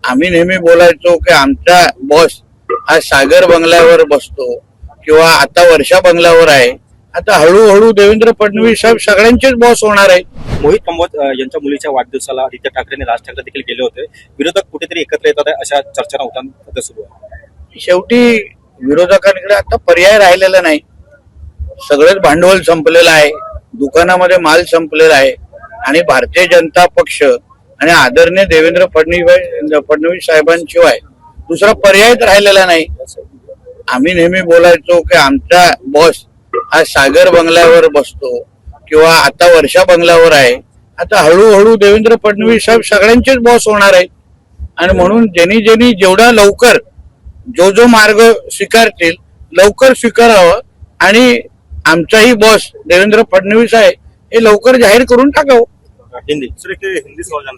आम्ही नेहमी बोलायचो की आमचा बॉस हा सागर बंगल्यावर बसतो किंवा आता वर्षा बंगल्यावर आहे. आता हळूहळू देवेंद्र फडणवीस साहेब सगळ्यांचेच बॉस होणार आहे. मोहित कंबोज यांच्या मुलीच्या वाढदिवसाला आदित्य ठाकरे आणि राज ठाकरे देखील गेले होते. विरोधक कुठेतरी एकत्र येतात अशा चर्चा होत्या सुरू आहे. शेवटी विरोधकांकडे आता पर्याय राहिलेला नाही. सगळंच भांडवल संपलेलं आहे, दुकानामध्ये माल संपलेला आहे आणि भारतीय जनता पक्ष आणि आदरणीय देवेंद्र फडणवीस साहेबांशिवाय दुसरा पर्यायच राहिलेला नाही. आम्ही नेहमी बोलायचो की आमचा बॉस हा सागर बंगल्यावर बसतो किंवा आता वर्षा बंगल्यावर आहे. आता हळूहळू देवेंद्र फडणवीस साहेब सगळ्यांचेच बॉस होणार आहे आणि म्हणून ज्यांनी जेवढा लवकर जो मार्ग स्वीकारतील लवकर स्वीकारावं आणि आमचाही बॉस देवेंद्र फडणवीस आहे हे लवकर जाहीर करून टाकावं. हिंदी सर, हिंदी सवाल